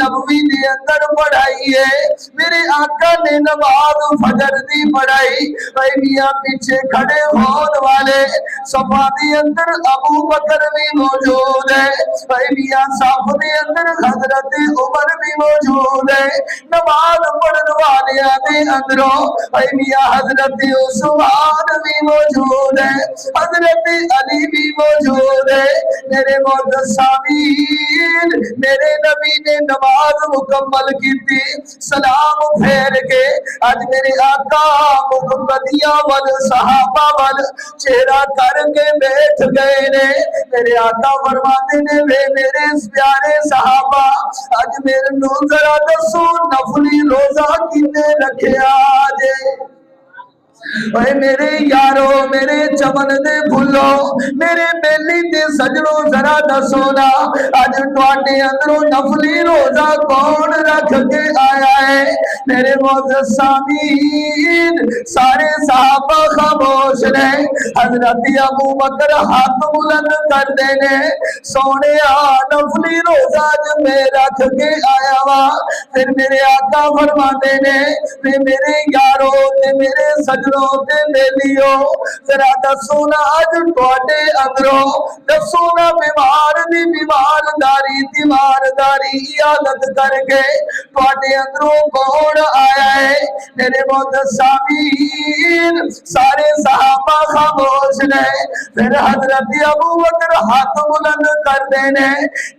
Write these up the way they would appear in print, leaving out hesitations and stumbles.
نبوی دے اندر پڑھائی ہے میرے آقا نے نماز فجر دی پڑھائی اے میاں پیچھے کھڑے ہون والے صفا دے اندر ابو بکر بھی موجود ہے اے میاں صف دے اندر حضرت عمر بھی موجود ہے نماز پڑھن والے دے اندروں اے میاں حضرت عثمان بھی موجود ہے حضرت علی بھی موجود ہے میرے معزز سامعین میرے نبی نے نماز مکمل کی تھی سلام پھیر کے آج میرے آقا محمدیہ وال صحابہ وال چہرہ کر کے بیٹھ گئے نے میرے آقا فرماتے نے وے میرے پیارے صحابہ آج میرے نو ذرا دسو نفلی روزہ کنے رکھے آجے اے میرے یارو میرے چمن دے بھلو میرے بیلی دے سجنوں ذرا دسونا آج ٹواٹے اندروں نفلی روزہ کون رکھ کے آیا ہے میرے معزز سامعین سارے صحابہ خاموش رہے حضرت ابو بکر ہاتھ بلند کر دینے سونے نفلی روزہ جو میں رکھ کے آیا وا پھر میرے آقا فرما دینے میرے یارو میرے سجنوں تے بیلیو ذرا دسونا آج ٹواٹے اندروں دسونا بیمار دی بیمارداری عیادت کر کے ٹواٹے اندروں کون آیا ہے میرے معزز سامعین سارے صحابہ خاموش رہے پھر حضرت ابو بکر ہاتھ بلند کر دینے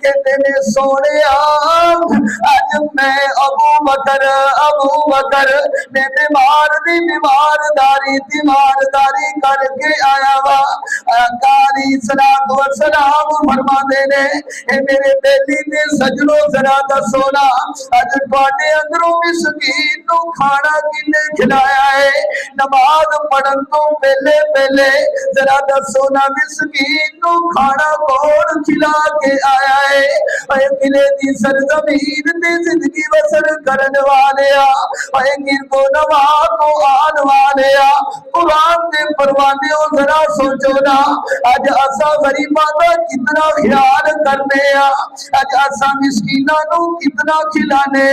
کہتے نے سونے آج میں ابو بکر میں بیمار دی بیمارداری کر کے آیا وا آقا علیہ الصلوۃ والسلام فرما دینے اے میرے بیلی دے سجنوں ذرا دسونا اج تواڈے اندروں مسکین نو کھانا کنے کھلایا ہے نماز پڑھن تو پہلے ذرا دسونا مسکین نو کھانا کون کھلا کے آیا ہے اے دلے دی سرزمین تے زندگی بسر کرن والیا اے گرد و نواح کو آن والیا قرآن دے پروانے ذرا سوچو نا اج اسا غریباں دا کتنا خیال کرنے اج اسا مسکیناں نو کتنا کھلانے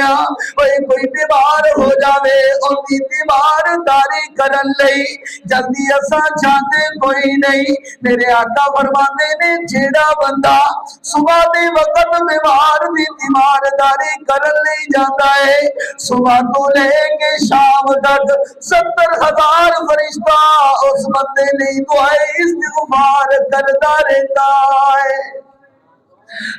کوئی بیمار ہو جاوے او دی بیمارداری کرن لئی جلدی اسا چاہتے کوئی نہیں میرے آقا فرماتے نے جیڑا بندہ صبح دے وقت بیمار دی بیمارداری کرن لئی جاتا ہے صبح تو لے کے شام تک 70,000 فرشتہ اس بندے نہیں دعائے استغفار کرتا رہتا ہے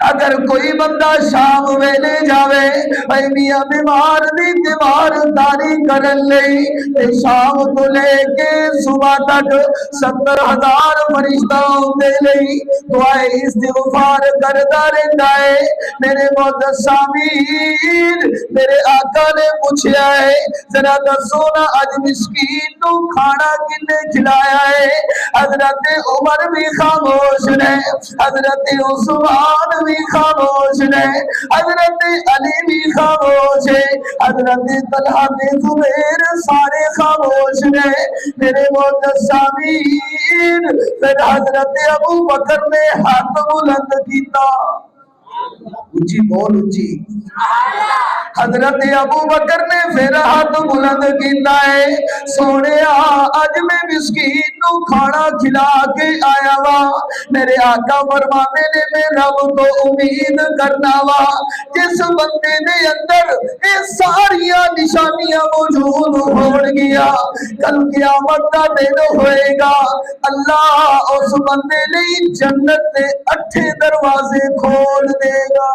اگر کوئی بندہ شام ویلے جاوے اے میاں بیمار دی بیمارداری کرن لئی تے شام تو لے کے صبح تک 70,000 فرشتہ دے لئی دعائے استغفار کرتا رہتا ہے میرے معزز سامعین میرے آقا نے پوچھا ہے ذرا دسو نا اج مسکین نو کھانا کنے کھلایا ہے حضرت عمر بھی خاموش رہے حضرت عثمان بھی خاموش ہے حضرت علی بھی خاموش ہے حضرت طلحہ بن زبیر سارے خاموش ہیں میرے معزز سامعین پھر حضرت ابو بکر نے ہاتھ بلند کیتا اونچی بول اونچی حضرت ابو بکر نے پھر ہاتھ بلند کیتا ہے سونے اج میں مسکین نو کھانا کھلا کے آیا وا میرے آقا فرماتے نے میں رب تو امید کرنا وا جس بندے دے اندر یہ ساری نشانیاں موجود ہو گیا کل قیامت کا دن ہوئے گا اللہ اس بندے لئی جنت دے 8 دروازے کھول دے گا